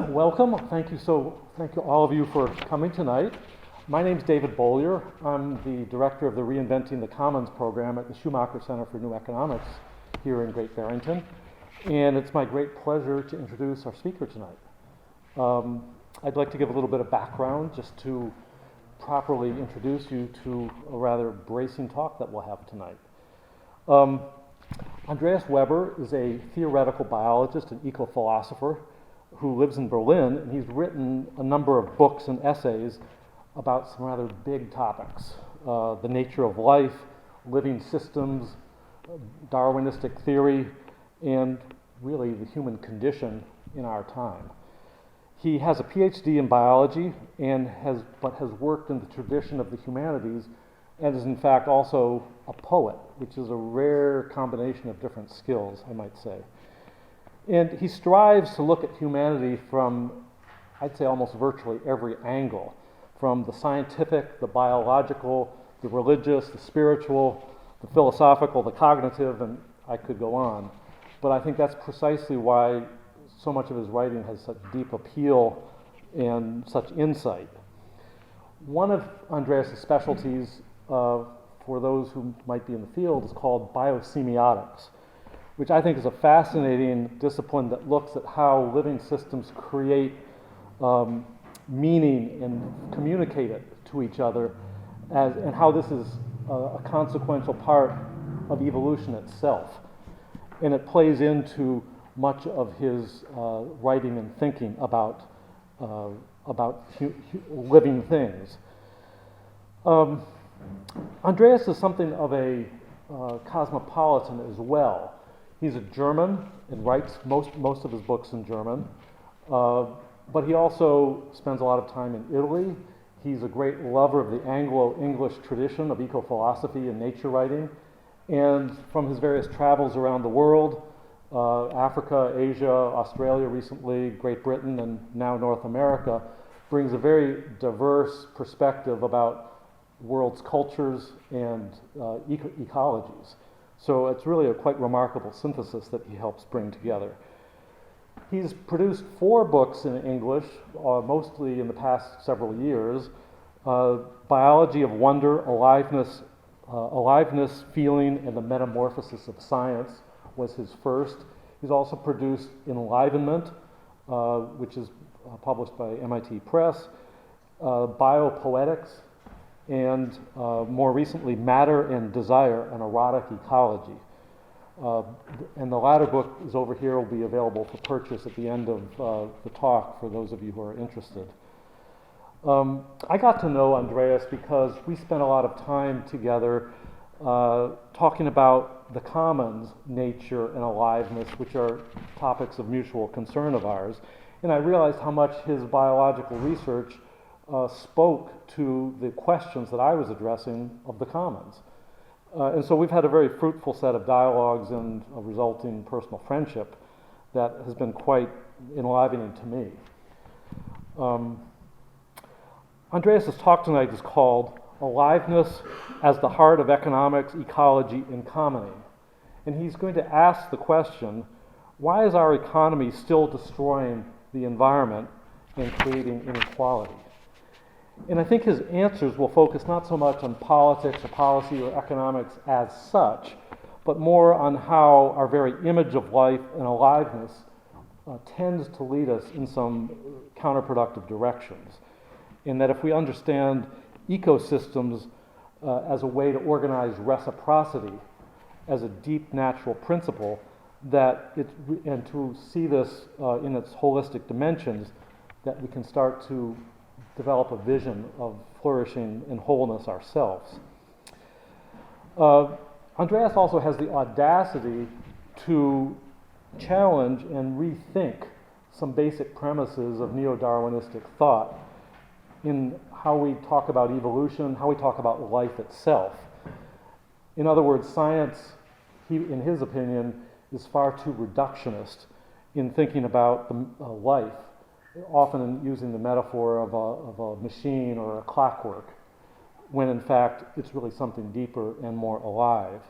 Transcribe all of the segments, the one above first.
Welcome. Thank you all of you for coming tonight. My name is David Bollier. I'm the director of the Reinventing the Commons program at the Schumacher Center for New Economics here in Great Barrington. And it's my great pleasure to introduce our speaker tonight. I'd like to give a little bit of background just to properly introduce you to a rather bracing talk that we'll have tonight. Andreas Weber is a theoretical biologist and eco-philosopher who lives in Berlin, and he's written a number of books and essays about some rather big topics. The nature of life, living systems, Darwinistic theory, and really the human condition in our time. He has a PhD in biology but has worked in the tradition of the humanities and is in fact also a poet, which is a rare combination of different skills, I might say. And he strives to look at humanity from, I'd say, almost virtually every angle, from the scientific, the biological, the religious, the spiritual, the philosophical, the cognitive, and I could go on. But I think that's precisely why so much of his writing has such deep appeal and such insight. One of Andreas' specialties, for those who might be in the field, is called biosemiotics, which I think is a fascinating discipline that looks at how living systems create meaning and communicate it to each other, and how this is a consequential part of evolution itself. And it plays into much of his writing and thinking about living things. Andreas is something of a cosmopolitan as well. He's a German and writes most of his books in German, but he also spends a lot of time in Italy. He's a great lover of the Anglo-English tradition of eco-philosophy and nature writing, and from his various travels around the world, Africa, Asia, Australia recently, Great Britain, and now North America, brings a very diverse perspective about the world's cultures and ecologies. So it's really a quite remarkable synthesis that he helps bring together. He's produced 4 books in English, mostly in the past several years. Biology of Wonder, Aliveness, Feeling, and the Metamorphosis of Science was his first. He's also produced Enlivenment, which is published by MIT Press, Biopoetics, and more recently, Matter and Desire, an Erotic Ecology. And the latter book is over here, will be available for purchase at the end of the talk for those of you who are interested. I got to know Andreas because we spent a lot of time together talking about the commons, nature, and aliveness, which are topics of mutual concern of ours. And I realized how much his biological research spoke to the questions that I was addressing of the commons. And so we've had a very fruitful set of dialogues and a resulting personal friendship that has been quite enlivening to me. Andreas' talk tonight is called Aliveness as the Heart of Economics, Ecology, and Commoning. And he's going to ask the question, why is our economy still destroying the environment and creating inequality? And I think his answers will focus not so much on politics or policy or economics as such, but more on how our very image of life and aliveness tends to lead us in some counterproductive directions. And that if we understand ecosystems as a way to organize reciprocity as a deep natural principle, and to see this in its holistic dimensions, that we can start to develop a vision of flourishing and wholeness ourselves. Andreas also has the audacity to challenge and rethink some basic premises of neo-Darwinistic thought in how we talk about evolution, how we talk about life itself. In other words, science, in his opinion, is far too reductionist in thinking about life, often using the metaphor of a machine or a clockwork, when in fact it's really something deeper and more alive.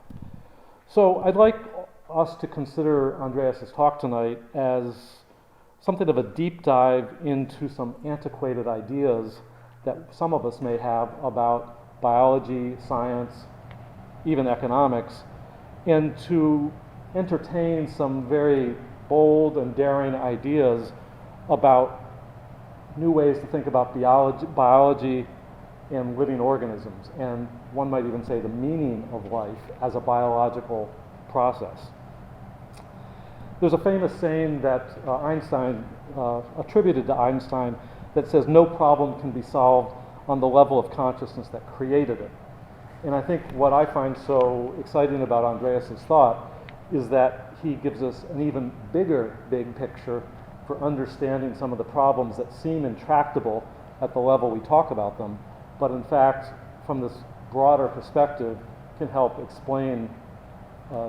So I'd like us to consider Andreas' talk tonight as something of a deep dive into some antiquated ideas that some of us may have about biology, science, even economics, and to entertain some very bold and daring ideas about new ways to think about biology and living organisms, and one might even say the meaning of life as a biological process. There's a famous saying that Einstein attributed to Einstein that says no problem can be solved on the level of consciousness that created it. And I think what I find so exciting about Andreas's thought is that he gives us an even big picture for understanding some of the problems that seem intractable at the level we talk about them, but in fact, from this broader perspective, can help explain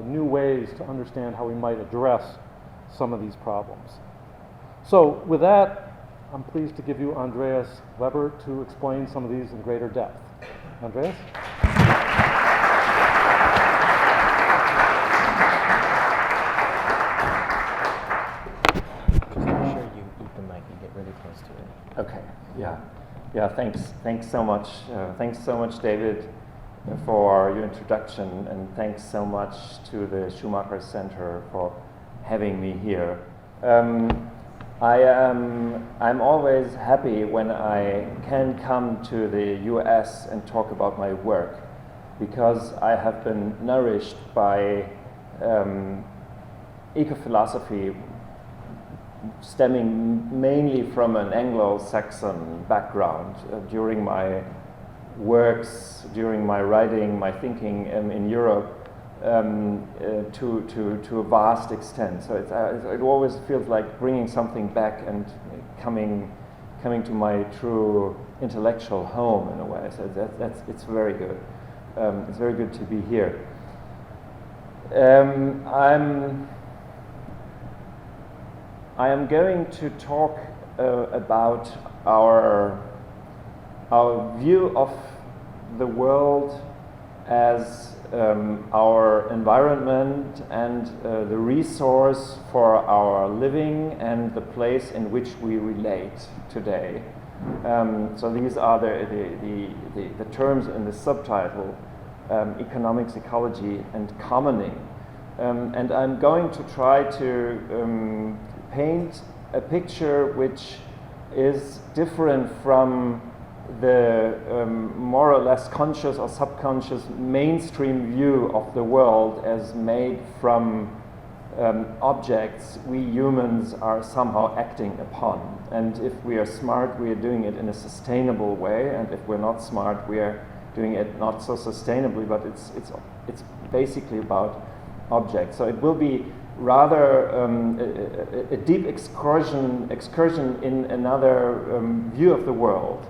new ways to understand how we might address some of these problems. So with that, I'm pleased to give you Andreas Weber to explain some of these in greater depth. Andreas? Okay. Yeah. Thanks so much. Thanks so much, David, for your introduction, and thanks so much to the Schumacher Center for having me here. I'm always happy when I can come to the US and talk about my work, because I have been nourished by eco-philosophy, stemming mainly from an Anglo-Saxon background during my works, during my writing, my thinking in Europe, to a vast extent. So it always feels like bringing something back and coming to my true intellectual home in a way. So it's very good. It's very good to be here. I am going to talk about our view of the world as our environment and the resource for our living and the place in which we relate today. So these are the terms in the subtitle, economics, ecology, and commoning. And I'm going to try to paint a picture which is different from the more or less conscious or subconscious mainstream view of the world as made from objects we humans are somehow acting upon. And if we are smart, we are doing it in a sustainable way, and if we're not smart, we are doing it not so sustainably, but it's basically about objects. So it will be rather a deep excursion in another view of the world.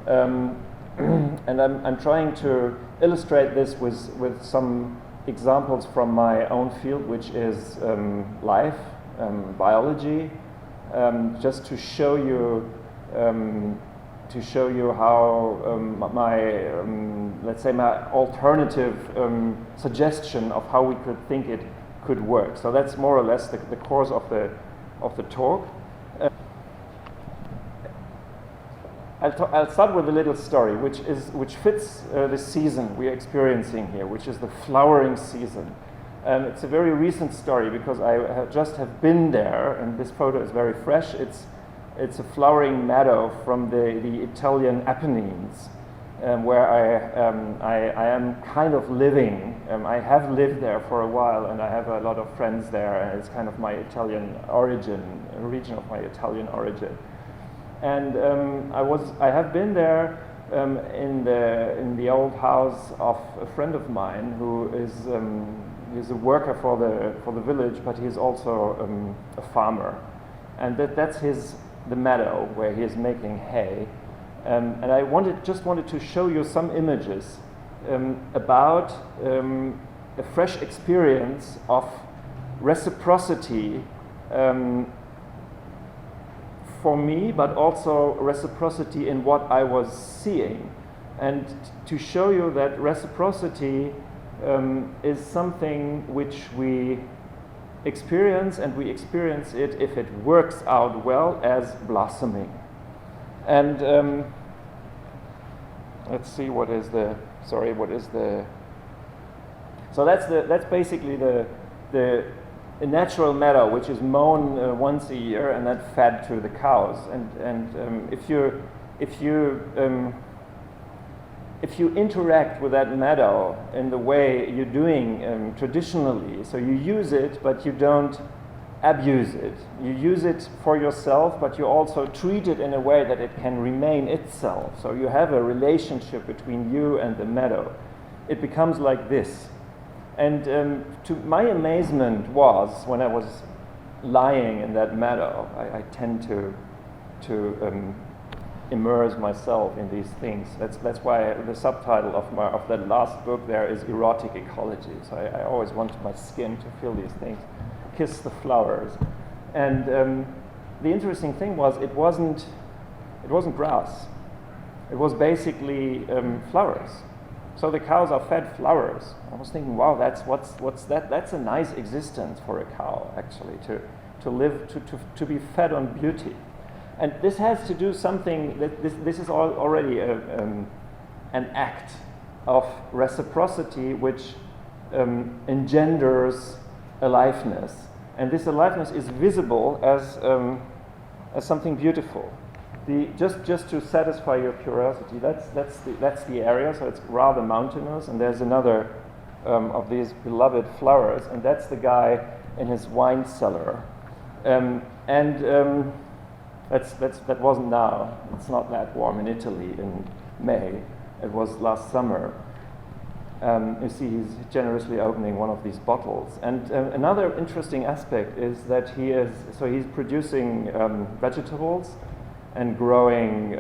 And I'm trying to illustrate this with some examples from my own field, which is life, biology, just to show you how my let's say my alternative suggestion of how we could think it could work. So that's more or less the course of the talk. I'll start with a little story, which fits the season we're experiencing here, which is the flowering season. It's a very recent story because I just have been there, and this photo is very fresh. It's a flowering meadow from the Italian Apennines, where I am kind of living. I have lived there for a while, and I have a lot of friends there, and it's kind of my Italian origin, a region of my Italian origin. And I have been there in the old house of a friend of mine who is a worker for the village, but he's also a farmer, and that's the meadow where he is making hay. And I just wanted to show you some images about a fresh experience of reciprocity for me, but also reciprocity in what I was seeing, and to show you that reciprocity is something which we experience, and we experience it, if it works out well, as blossoming. And let's see, what is the so that's basically the natural meadow, which is mown once a year and then fed to the cows. And if you interact with that meadow in the way you're doing traditionally, so you use it, but you don't abuse it. You use it for yourself, but you also treat it in a way that it can remain itself. So you have a relationship between you and the meadow. It becomes like this. And to my amazement was, when I was lying in that meadow, I tend to immerse myself in these things. That's why the subtitle of that last book there is Erotic Ecology. So I always wanted my skin to feel these things, kiss the flowers. And the interesting thing was, it wasn't grass. It was basically flowers. So the cows are fed flowers. I was thinking, wow, what's that? That's a nice existence for a cow, actually, to live, to be fed on beauty. And this has to do something that this is already an act of reciprocity, which engenders aliveness, and this aliveness is visible as something beautiful. Just to satisfy your curiosity, that's the area. So it's rather mountainous, and there's another of these beloved flowers, and that's the guy in his wine cellar. That wasn't now. It's not that warm in Italy in May. It was last summer. You see, he's generously opening one of these bottles. And another interesting aspect is that he's producing vegetables and growing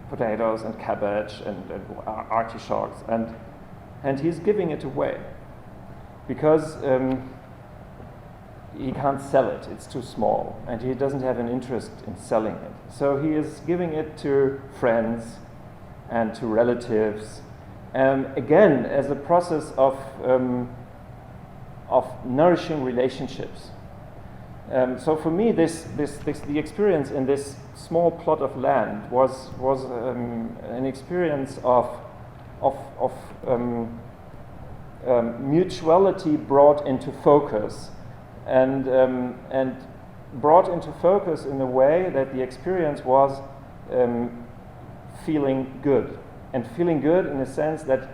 potatoes and cabbage and artichokes, and he's giving it away because he can't sell it. It's too small, and he doesn't have an interest in selling it. So he is giving it to friends and to relatives, again as a process of nourishing relationships. So for me, the experience in this small plot of land was an experience of mutuality brought into focus, and brought into focus in a way that the experience was feeling good, and feeling good in the sense that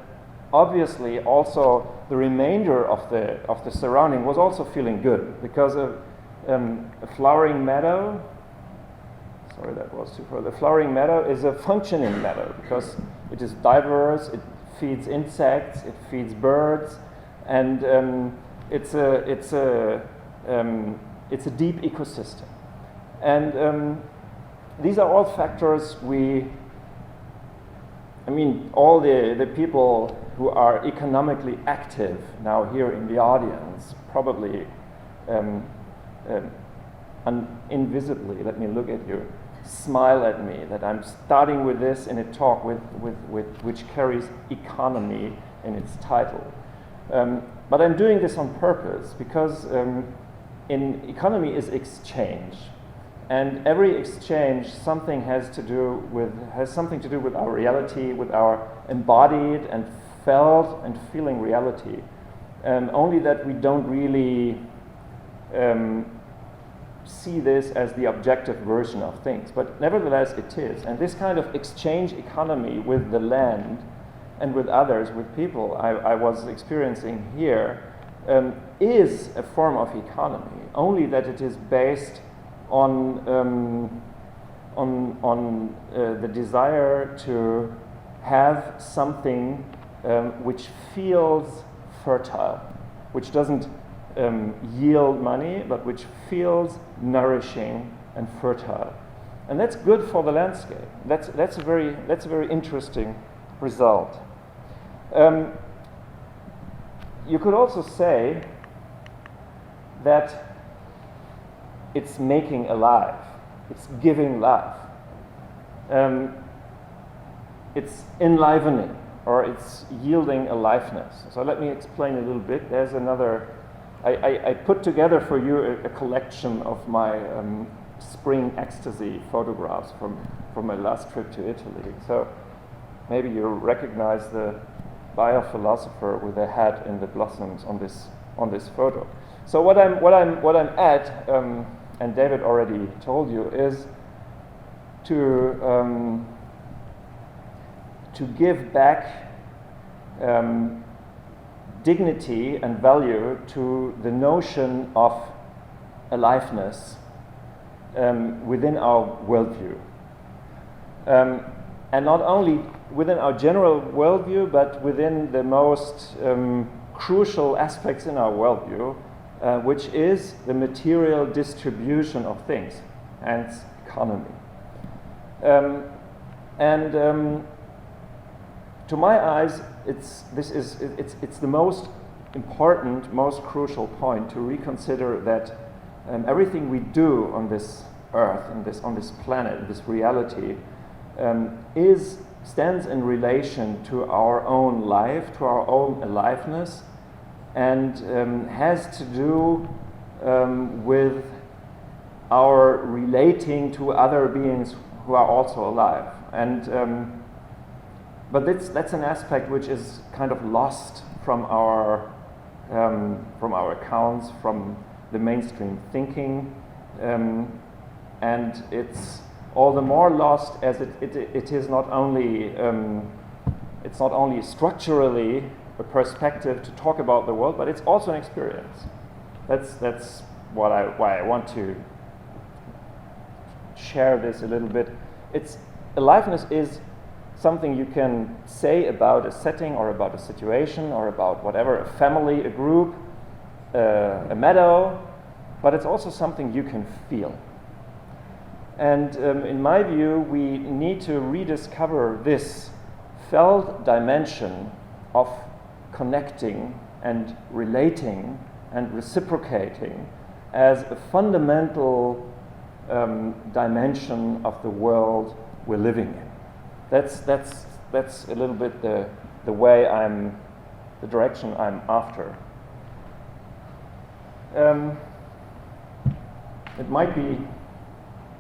obviously also the remainder of the surrounding was also feeling good, because of a flowering meadow. Sorry, that was too far. The flowering meadow is a functioning meadow because it is diverse. It feeds insects. It feeds birds, and it's a deep ecosystem. And these are all factors all the people who are economically active now here in the audience probably invisibly, let me look at you, smile at me that I'm starting with this in a talk which carries economy in its title. But I'm doing this on purpose because in economy is exchange, and every exchange has something to do with our reality, with our embodied and felt and feeling reality, only that we don't really see this as the objective version of things, but nevertheless it is. And this kind of exchange economy with the land and with others, with people I was experiencing here, is a form of economy, only that it is based on the desire to have something which feels fertile, which doesn't yield money, but which feels nourishing and fertile, and that's good for the landscape. That's a very interesting result. You could also say that it's making alive, it's giving life, it's enlivening, or it's yielding aliveness. So let me explain a little bit. There's another I put together for you a collection of my spring ecstasy photographs from my last trip to Italy. So maybe you recognize the biophilosopher with the head in the blossoms on this photo. So what I'm at, and David already told you, is to give back dignity and value to the notion of aliveness within our worldview. And not only within our general worldview, but within the most crucial aspects in our worldview, which is the material distribution of things, hence economy. To my eyes, it's the most important, most crucial point to reconsider that everything we do on this earth, on this planet, this reality, stands in relation to our own life, to our own aliveness, and has to do with our relating to other beings who are also alive. And but that's an aspect which is kind of lost from our accounts, from the mainstream thinking, and it's all the more lost as it is not only it's not only structurally a perspective to talk about the world, but it's also an experience. That's why I want to share this a little bit. Aliveness is something you can say about a setting or about a situation or about whatever, a family, a group, a meadow, but it's also something you can feel. And in my view, we need to rediscover this felt dimension of connecting and relating and reciprocating as a fundamental dimension of the world we're living in. That's a little bit the direction I'm after. It might be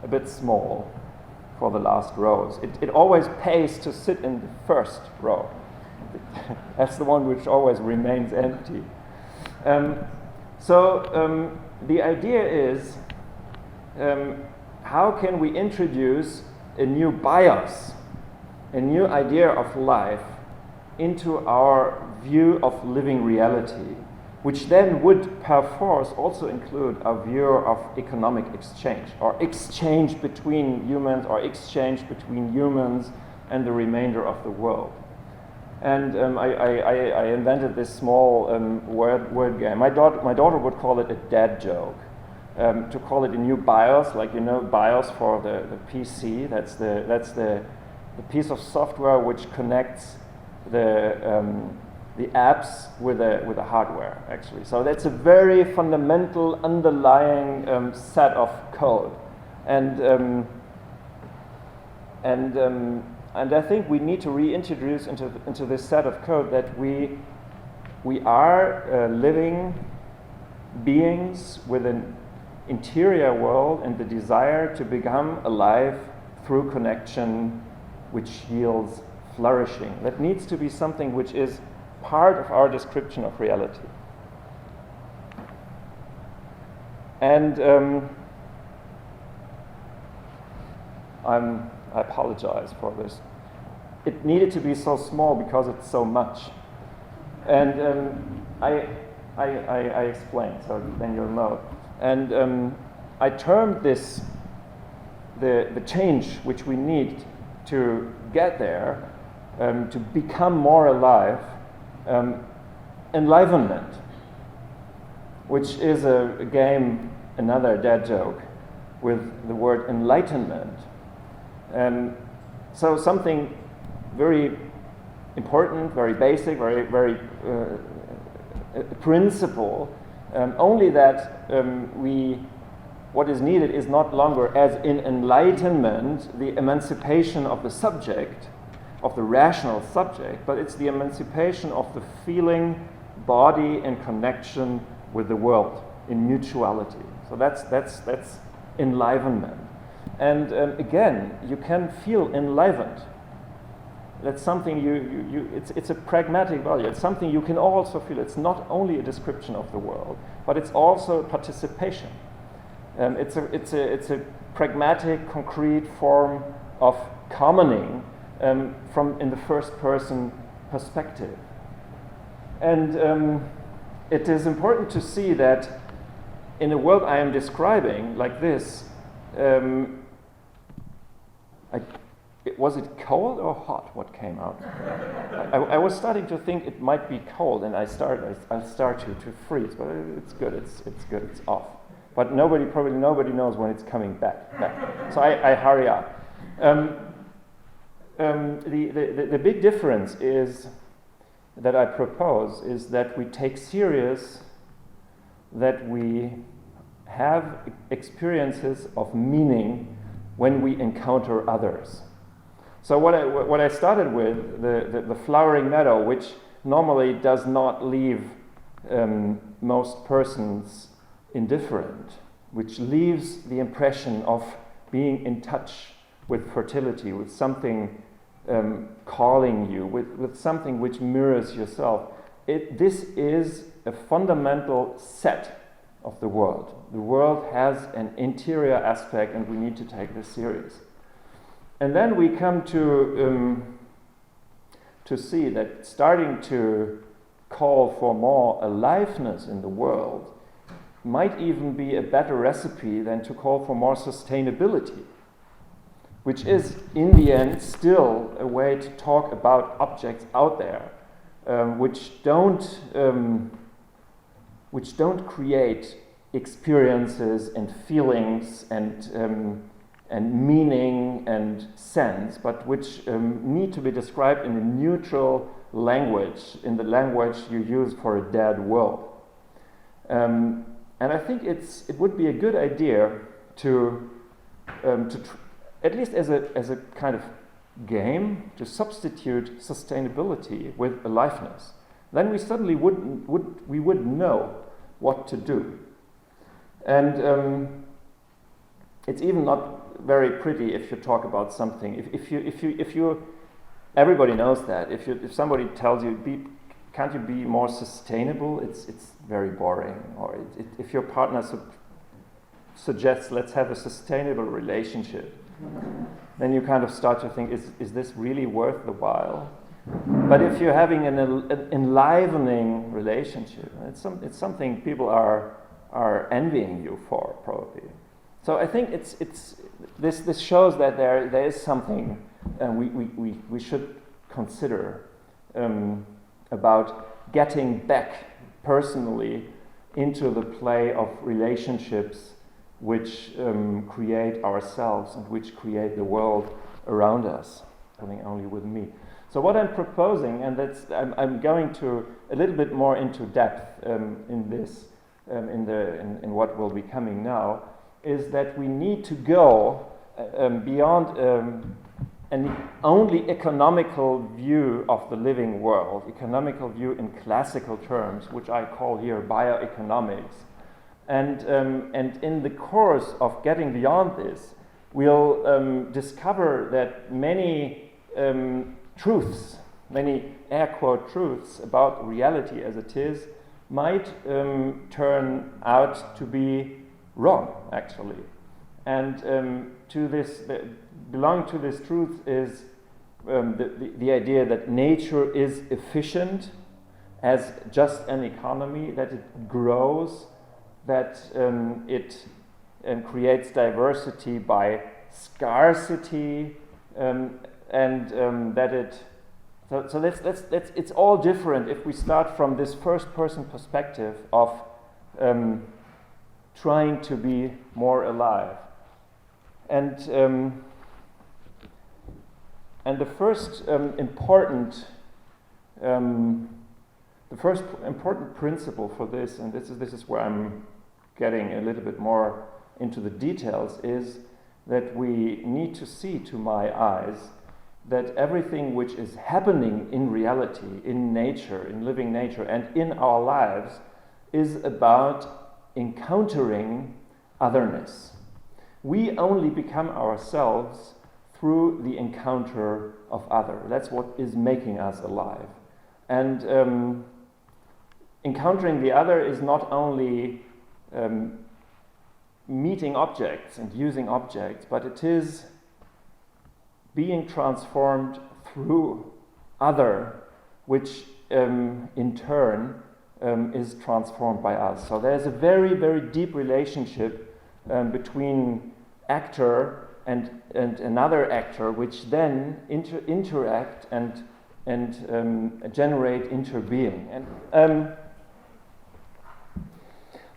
a bit small for the last rows. It always pays to sit in the first row. That's the one which always remains empty. So the idea is, how can we introduce a new bias, a new idea of life into our view of living reality, which then would perforce also include a view of economic exchange, or exchange between humans, or exchange between humans and the remainder of the world. And I invented this small word game. My daughter would call it a dad joke. To call it a new BIOS, like BIOS for the PC. That's the piece of software which connects the apps with the hardware, actually. So that's a very fundamental underlying set of code, and I think we need to reintroduce into this set of code that we are living beings with an interior world and the desire to become alive through connection, which yields flourishing. That needs to be something which is part of our description of reality. And I apologize for this. It needed to be so small because it's so much. And I explained, so then you'll know. And I termed this the change which we need to get there, to become more alive, enlivenment, which is again another dad joke with the word enlightenment. So something very important, very basic, very principle. Only that what is needed is not longer, as in enlightenment, the emancipation of the subject, of the rational subject, but it's the emancipation of the feeling body in connection with the world in mutuality. So that's enlivenment. And again, you can feel enlivened. That's something it's a pragmatic value. It's something you can also feel. It's not only a description of the world, but it's also participation. It's a pragmatic, concrete form of commoning from in the first person perspective. And it is important to see that in the world I am describing, like this, was it cold or hot what came out? I was starting to think it might be cold, and I start to freeze, but it's good, it's good, it's off. But probably nobody knows when it's coming back. So I hurry up. The big difference is that I propose is that we take serious that we have experiences of meaning when we encounter others. So what I started with, the flowering meadow, which normally does not leave most persons indifferent, which leaves the impression of being in touch with fertility, with something calling you, with something which mirrors yourself. This is a fundamental set of the world. The world has an interior aspect, and we need to take this serious. And then we come to see that starting to call for more aliveness in the world might even be a better recipe than to call for more sustainability, which is, in the end, still a way to talk about objects out there, which don't create experiences and feelings and meaning and sense, but which need to be described in a neutral language, in the language you use for a dead world. And I think it would be a good idea to at least as a kind of game, to substitute sustainability with aliveness. Then we suddenly would know what to do. And it's even not very pretty if you talk about something. If you everybody knows that. If somebody tells you, can't you be more sustainable? It's very boring. Or if your partner suggests, let's have a sustainable relationship, then you kind of start to think, is this really worth the while? But if you're having an enlivening relationship, it's something people are envying you for, probably. So I think this shows that there is something we should consider about getting back personally into the play of relationships which create ourselves and which create the world around us, coming only with me. So what I'm proposing, and I'm going to a little bit more into depth in this, in what will be coming now, is that we need to go beyond an only economical view of the living world, economical view in classical terms, which I call here bioeconomics. And in the course of getting beyond this, we'll discover that many truths, many air quote truths about reality as it is, might turn out to be wrong, actually. And belonging to this truth is the idea that nature is efficient as just an economy, that it grows, that it creates diversity by scarcity, and that it. So it's all different if we start from this first-person perspective of trying to be more alive, and the first important principle for this, and this is where I'm getting a little bit more into the details, is that we need to see, to my eyes, that everything which is happening in reality, in nature, in living nature, and in our lives, is about encountering otherness. We only become ourselves through the encounter of other. That's what is making us alive. And encountering the other is not only meeting objects and using objects, but it is being transformed through other, which in turn is transformed by us. So there's a very, very deep relationship between actor and another actor, which then interact and generate interbeing. And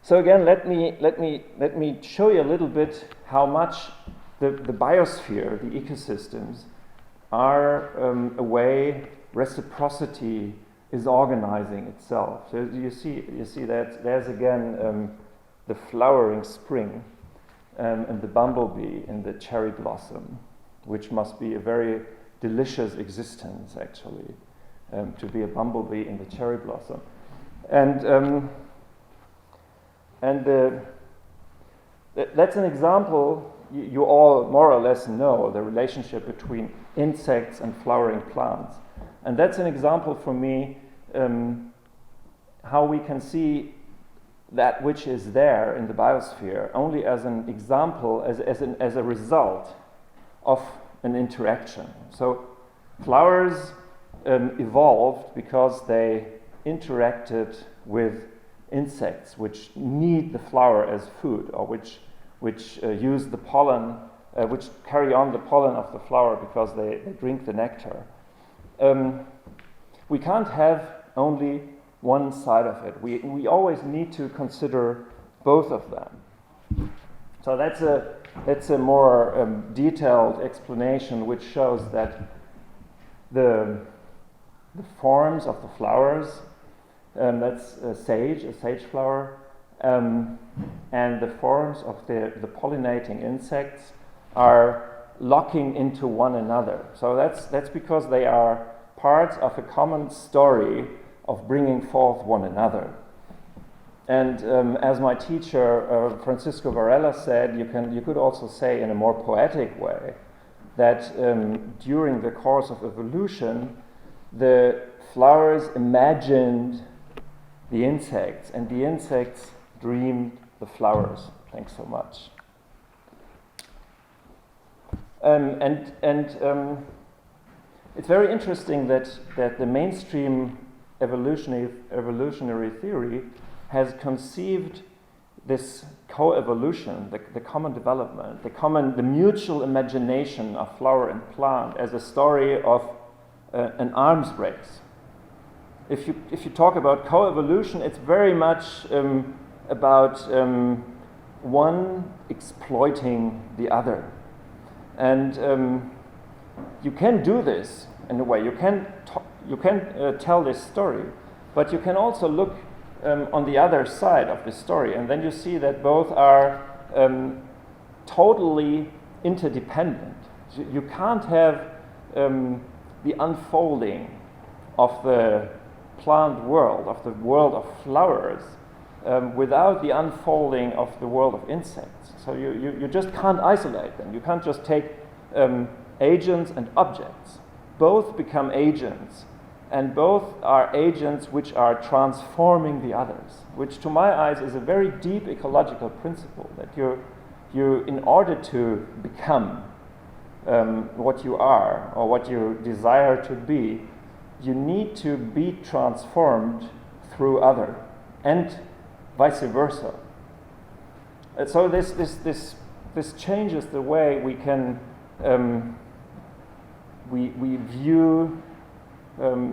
so again, let me show you a little bit how much the biosphere, the ecosystems, are a way reciprocity is organizing itself. So you see that there's again the flowering spring and the bumblebee in the cherry blossom, which must be a very delicious existence actually, to be a bumblebee in the cherry blossom. That's an example. You all more or less know the relationship between insects and flowering plants. And that's an example for me how we can see that which is there in the biosphere only as an example, as a result of an interaction. So flowers evolved because they interacted with insects which need the flower as food, or which use the pollen, which carry on the pollen of the flower because they drink the nectar. We can't have only one side of it. We always need to consider both of them. So that's a more detailed explanation, which shows that the forms of the flowers, that's a sage flower, and the forms of the pollinating insects are locking into one another. So that's because they are parts of a common story of bringing forth one another. And as my teacher Francisco Varela said, you could also say in a more poetic way that during the course of evolution, the flowers imagined the insects, and the insects dreamed the flowers. Thanks so much. It's very interesting that the mainstream evolutionary theory has conceived this coevolution, the common development, the mutual imagination of flower and plant as a story of an arms race. If you talk about coevolution, it's very much about one exploiting the other. And you can do this in a way. You can tell this story, but you can also look on the other side of the story, and then you see that both are totally interdependent. You can't have the unfolding of the plant world, of the world of flowers, without the unfolding of the world of insects. So you just can't isolate them. You can't just take agents and objects. Both become agents, and both are agents which are transforming the others, which to my eyes is a very deep ecological principle, that you in order to become what you are or what you desire to be, you need to be transformed through other, and vice versa. And so this changes the way we can we view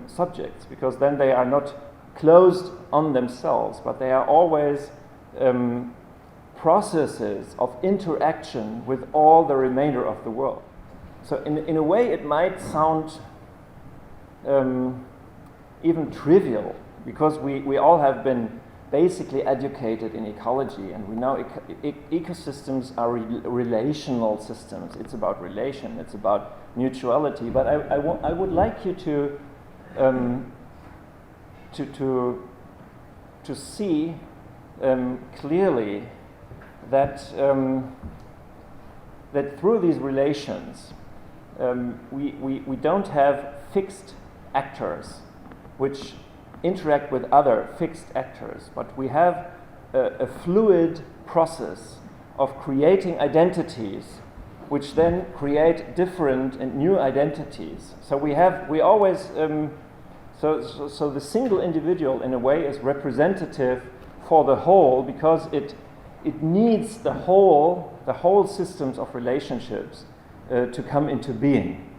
subjects, because then they are not closed on themselves, but they are always processes of interaction with all the remainder of the world. So in a way it might sound even trivial, because we all have been basically educated in ecology, and we know ecosystems are relational systems. It's about relation, it's about mutuality. But I would like you to to see clearly that that through these relations we don't have fixed actors which interact with other fixed actors, but we have a fluid process of creating identities which then create different and new identities. So we always so the single individual in a way is representative for the whole, because it needs the whole systems of relationships to come into being,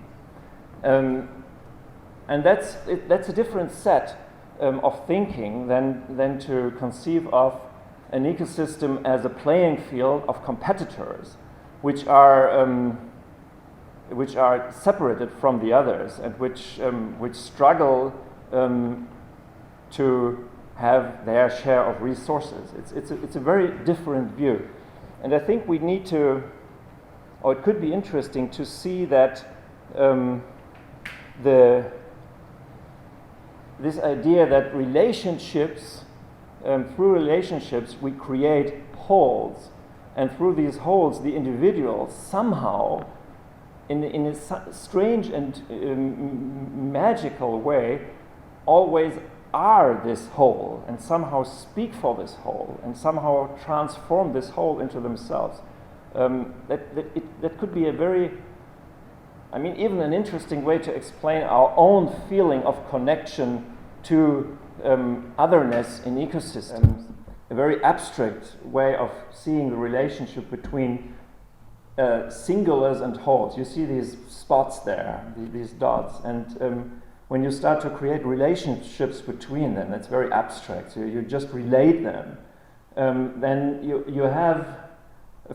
and that's a different set of thinking than to conceive of an ecosystem as a playing field of competitors, which are separated from the others and which struggle to have their share of resources. It's a very different view, and I think we need to, or it could be interesting to see that this idea that relationships, through relationships we create wholes, and through these wholes the individuals somehow, in a strange and magical way, always are this whole, and somehow speak for this whole, and somehow transform this whole into themselves. That could be a very, even an interesting way to explain our own feeling of connection to otherness in ecosystems. A very abstract way of seeing the relationship between singulars and wholes. You see these spots there, these dots, and when you start to create relationships between them, it's very abstract. So you just relate them. Then you have,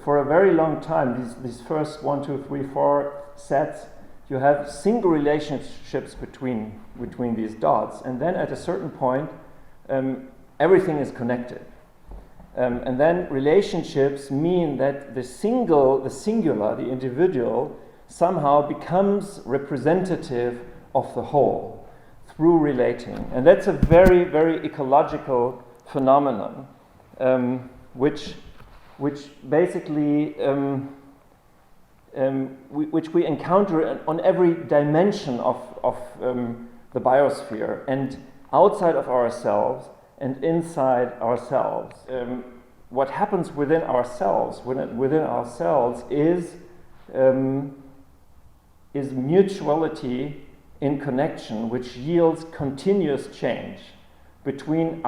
for a very long time, these first 1, 2, 3, 4 sets, you have single relationships between these dots, and then at a certain point, everything is connected. And then relationships mean that the singular, the individual, somehow becomes representative of the whole through relating. And that's a very, very ecological phenomenon, which basically which we encounter on every dimension of the biosphere, and outside of ourselves and inside ourselves. What happens within ourselves is mutuality in connection, which yields continuous change between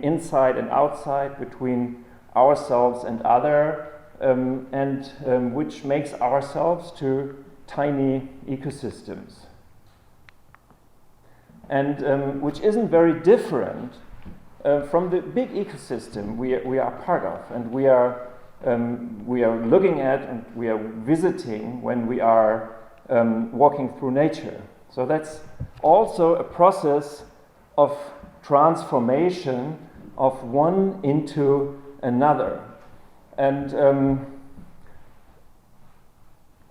inside and outside, between ourselves and other, and which makes ourselves to tiny ecosystems, and which isn't very different from the big ecosystem we are part of, and we are looking at and we are visiting when we are walking through nature. So that's also a process of transformation of one into another. And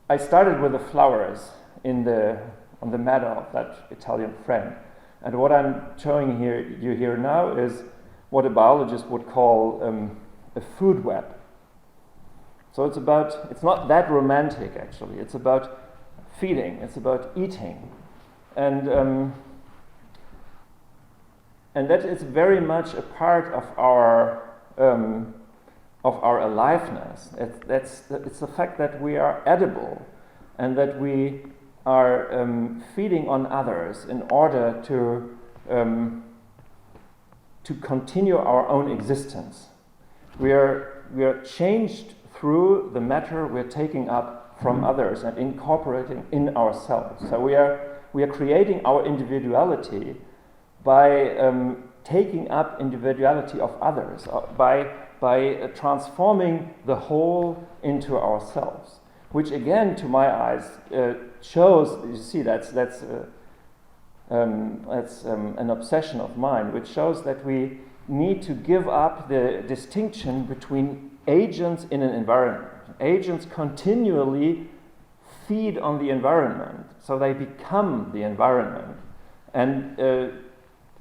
I started with the flowers on the meadow of that Italian friend. And what I'm showing you here now is what a biologist would call a food web. So it's not that romantic actually. It's about feeding. It's about eating, and that is very much a part of our aliveness. It's the fact that we are edible, and that we are feeding on others in order to continue our own existence. We are changed through the matter we're taking up from others and incorporating in ourselves. So we are creating our individuality by taking up individuality of others, by transforming the whole into ourselves, which again, to my eyes, shows. You see, that's an obsession of mine, which shows that we need to give up the distinction between agents in an environment. Agents continually feed on the environment, so they become the environment. And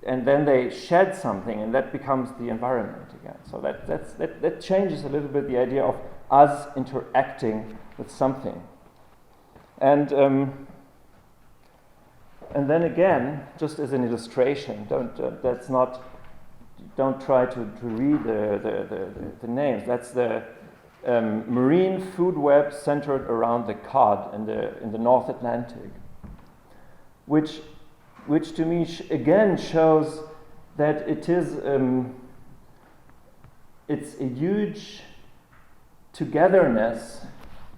and then they shed something, and that becomes the environment again. So that changes a little bit the idea of us interacting with something. And then again, just as an illustration, don't try to read the names. That's the marine food web centered around the cod in the North Atlantic, which to me again shows that it's a huge togetherness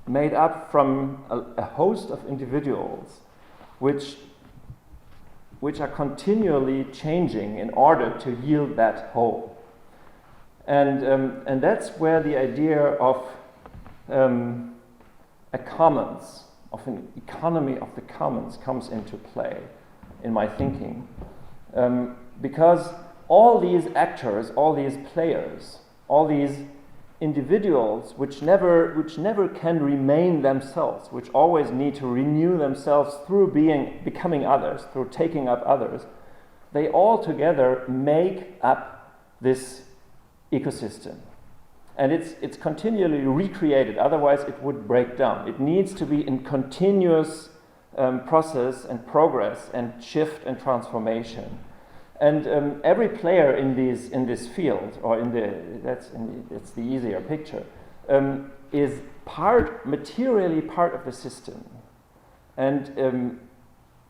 made up from a host of individuals which are continually changing in order to yield that whole. And that's where the idea of a commons, of an economy of the commons, comes into play in my thinking. Because all these actors, all these players, all these individuals which never can remain themselves, which always need to renew themselves through becoming others, through taking up others, they all together make up this ecosystem. And it's continually recreated, otherwise it would break down. It needs to be in continuous process and progress and shift and transformation. And every player in this field, or it's the easier picture, is materially part of the system. And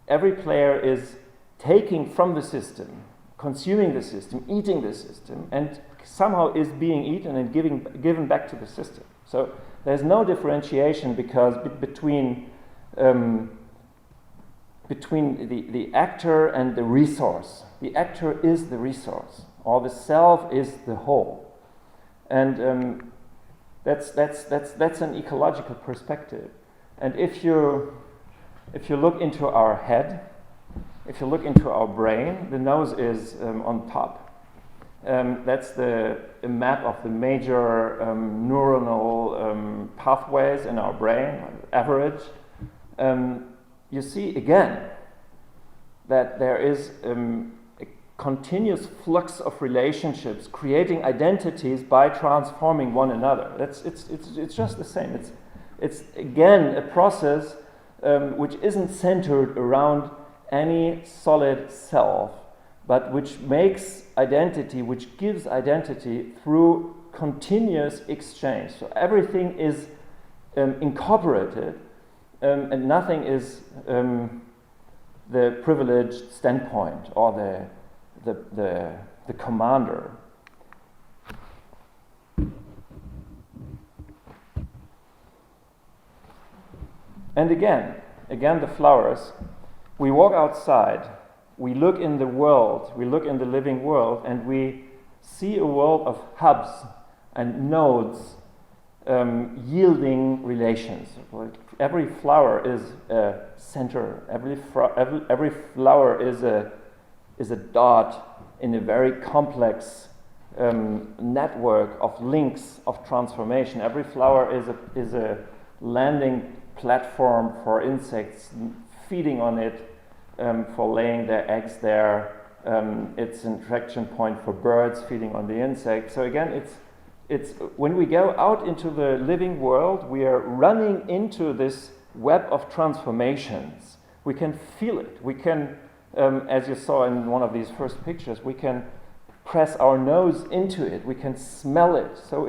every player is taking from the system, consuming the system, eating the system, and somehow is being eaten and given back to the system. So there's no differentiation between the actor and the resource. The actor is the resource, or the self is the whole, and that's an ecological perspective. And if you look into our head, if you look into our brain, the nose is on top. That's a map of the major neuronal pathways in our brain, average. You see again that there is a continuous flux of relationships, creating identities by transforming one another. It's just the same. It's again a process which isn't centered around any solid self, but which makes identity, which gives identity through continuous exchange. So everything is incorporated. And nothing is the privileged standpoint or the commander. And again the flowers. We walk outside, we look in the world, we look in the living world, and we see a world of hubs and nodes yielding relations. Every flower is a center. Every flower is a dot in a very complex network of links of transformation. Every flower is a landing platform for insects feeding on it, for laying their eggs there. It's an attraction point for birds feeding on the insect. So again, it's when we go out into the living world, we are running into this web of transformations. We can feel it. We can, as you saw in one of these first pictures, we can press our nose into it. We can smell it. So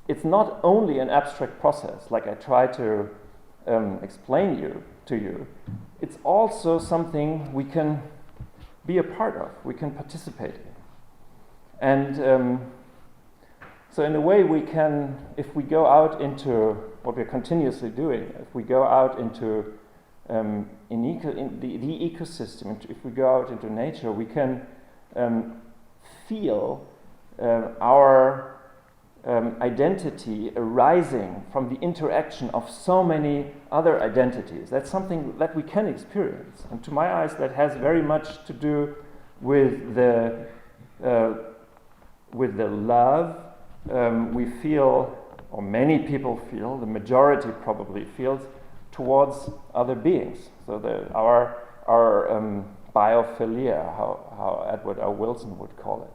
it's not only an abstract process, like I try to explain to you. It's also something we can be a part of. We can participate in. And so in a way we can, if we go out into what we're continuously doing, if we go out into the ecosystem, if we go out into nature, we can feel our identity arising from the interaction of so many other identities. That's something that we can experience. And to my eyes, that has very much to do with the love we feel, or many people feel, the majority probably feels, towards other beings. So our biophilia, how Edward R. Wilson would call it.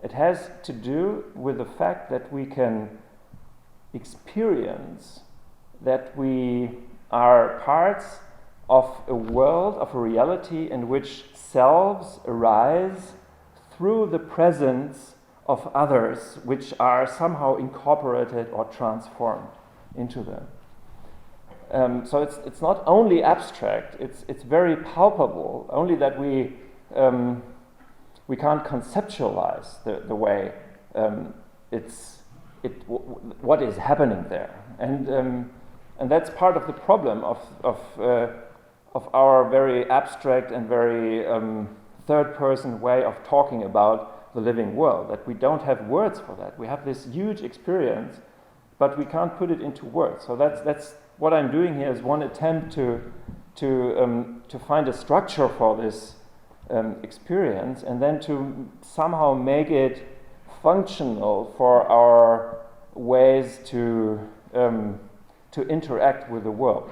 It has to do with the fact that we can experience that we are parts of a world, of a reality in which selves arise through the presence of others, which are somehow incorporated or transformed into them. So it's not only abstract; it's very palpable. Only that we can't conceptualize the way what is happening there, and that's part of the problem of our very abstract and very third-person way of talking about the living world. That we don't have words for that. We have this huge experience, but we can't put it into words. So that's what I'm doing here is one attempt to find a structure for this experience, and then to somehow make it functional for our ways to interact with the world.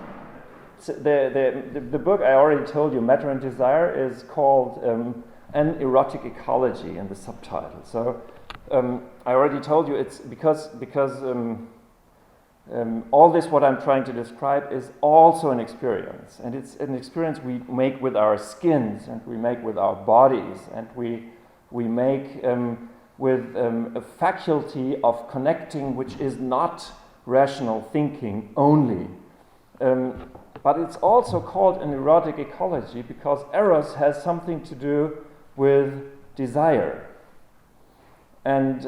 So the book I already told you, Matter and Desire, is called An Erotic Ecology in the subtitle. So I already told you it's because all this what I'm trying to describe is also an experience, and it's an experience we make with our skins, and we make with our bodies, and we make with a faculty of connecting which is not rational thinking only. But it's also called an erotic ecology because eros has something to do with desire. And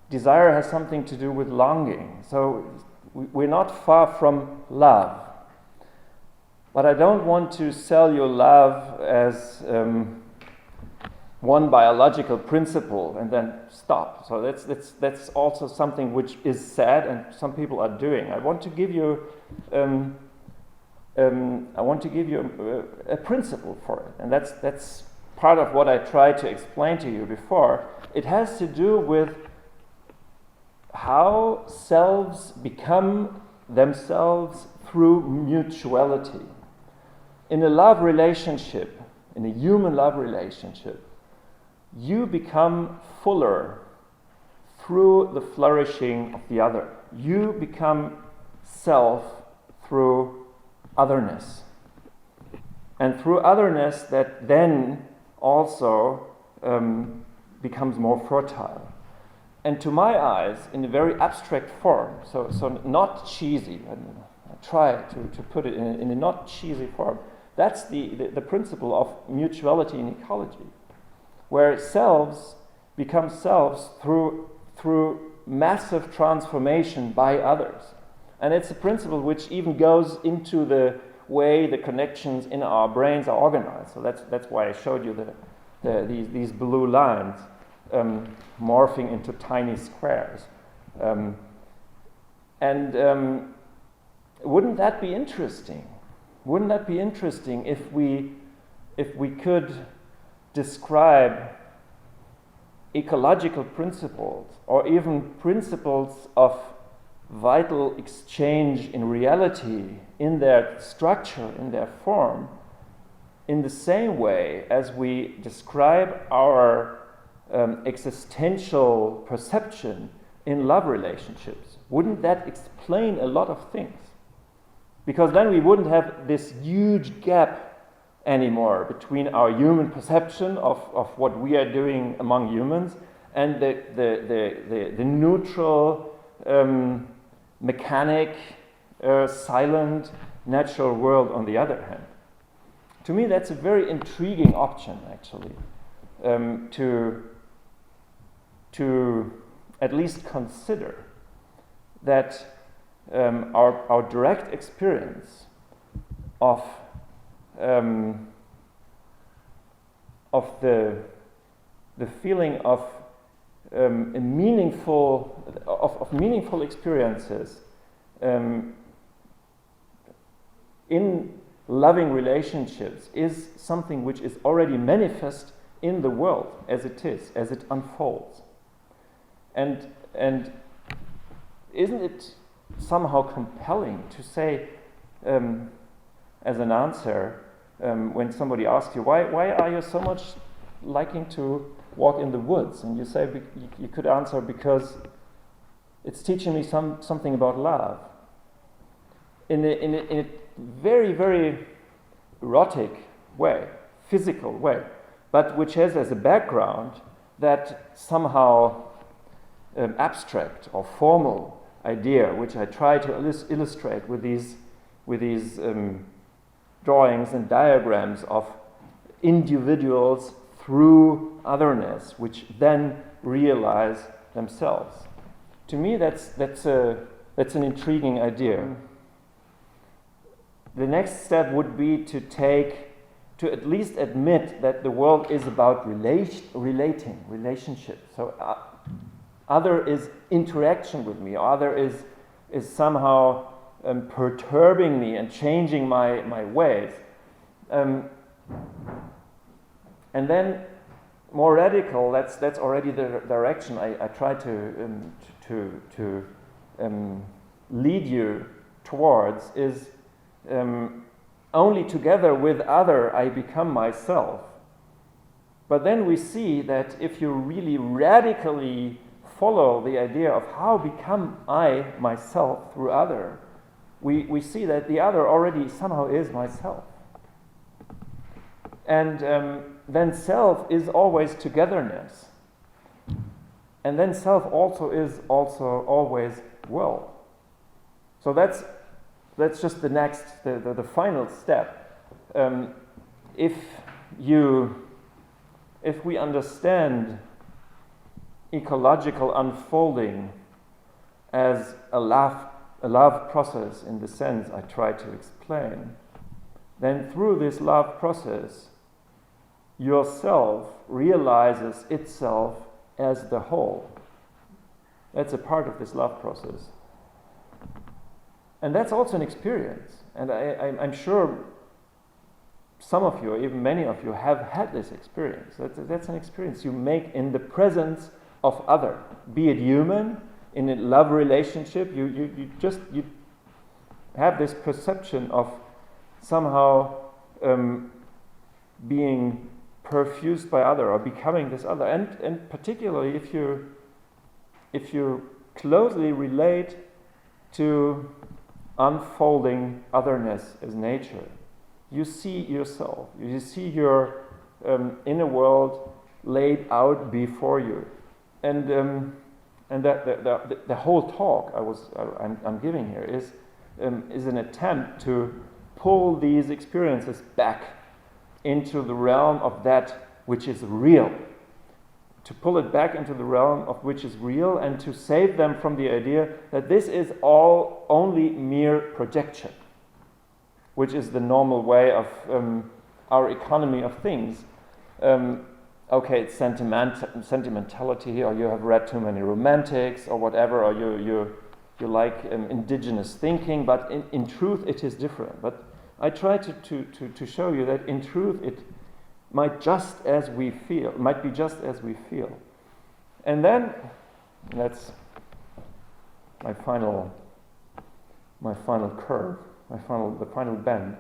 desire has something to do with longing. So we're not far from love. But I don't want to sell you love as one biological principle and then stop. So that's also something which is sad and some people are doing. I want to give you a principle for it, and that's part of what I tried to explain to you before. It has to do with how selves become themselves through mutuality. In a love relationship, in a human love relationship, you become fuller through the flourishing of the other. You become self through otherness. And through otherness that then also becomes more fertile. And to my eyes, in a very abstract form, so not cheesy, I try to put it in a not cheesy form, that's the principle of mutuality in ecology, where selves become selves through massive transformation by others. And it's a principle which even goes into the way the connections in our brains are organized. So that's why I showed you these blue lines morphing into tiny squares. Wouldn't that be interesting? Wouldn't that be interesting if we could describe ecological principles or even principles of vital exchange in reality, in their structure, in their form, in the same way as we describe our existential perception in love relationships? Wouldn't that explain a lot of things? Because then we wouldn't have this huge gap anymore between our human perception of what we are doing among humans and the neutral, mechanic, silent, natural world on the other hand. To me, that's a very intriguing option, actually, to at least consider that our direct experience of the feeling of meaningful experiences in loving relationships is something which is already manifest in the world as it is, as it unfolds. And isn't it somehow compelling to say, as an answer, when somebody asks you, why are you so much liking to walk in the woods? And you say, you could answer, because it's teaching me something about love. In a very, very erotic way, physical way, but which has as a background that somehow abstract or formal idea, which I try to illustrate with these drawings and diagrams of individuals through otherness, which then realize themselves. To me, that's an intriguing idea. The next step would be to at least admit that the world is about relationship. So other is interaction with me. Other is somehow perturbing me and changing my ways. And then more radical, that's already the direction I try to lead you towards, is only together with other I become myself. But then we see that if you really radically follow the idea of how become I myself through other, we see that the other already somehow is myself. And then self is always togetherness. And then self also is always will. So that's just the next, the final step. If we understand ecological unfolding as a love process in the sense I try to explain, then through this love process, yourself realizes itself as the whole. That's a part of this love process. And that's also an experience. And I'm sure some of you, or even many of you, have had this experience. That's an experience you make in the presence of other. Be it human, in a love relationship, you have this perception of somehow being perfused by other or becoming this other. And particularly if you closely relate to unfolding otherness as nature, you see yourself, you see your inner world laid out before you, and that the whole talk I'm giving here is an attempt to pull these experiences back into the realm of that which is real, to pull it back into the realm of which is real, and to save them from the idea that this is all only mere projection, which is the normal way of our economy of things. Okay, it's sentimentality, or you have read too many romantics, or whatever, or you like indigenous thinking, but in truth it is different. But I try to show you that in truth it might be just as we feel. And then that's my final curve, the final bend.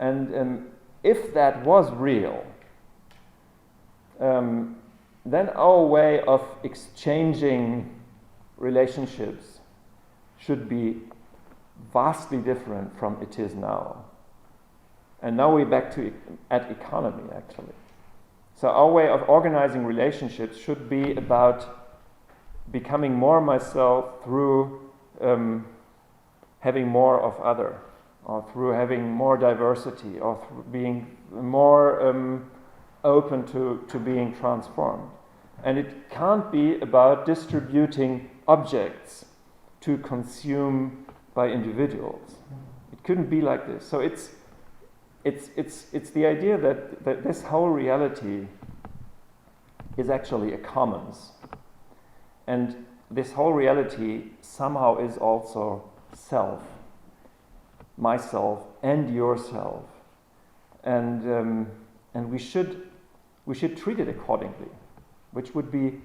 And if that was real, then our way of exchanging relationships should be vastly different from it is now. And now we're back at economy, actually. So our way of organizing relationships should be about becoming more myself through having more of other, or through having more diversity, or through being more open to being transformed. And it can't be about distributing objects to consume by individuals. It couldn't be like this. So it's the idea that this whole reality is actually a commons. And this whole reality somehow is also self, myself and yourself. And we should treat it accordingly, which would be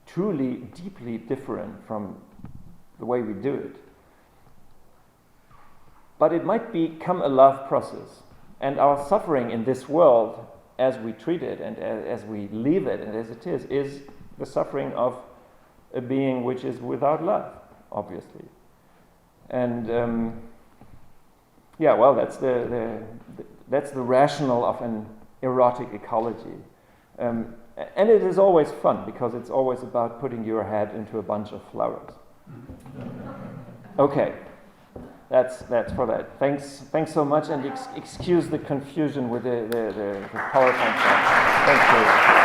truly, deeply different from the way we do it. But it might become a love process. And our suffering in this world, as we treat it and as we leave it and as it is the suffering of a being which is without love, obviously. And that's the rationale of an erotic ecology. And it is always fun because it's always about putting your head into a bunch of flowers. Okay, that's for that. Thanks so much, and excuse the confusion with the PowerPoint. Thank you.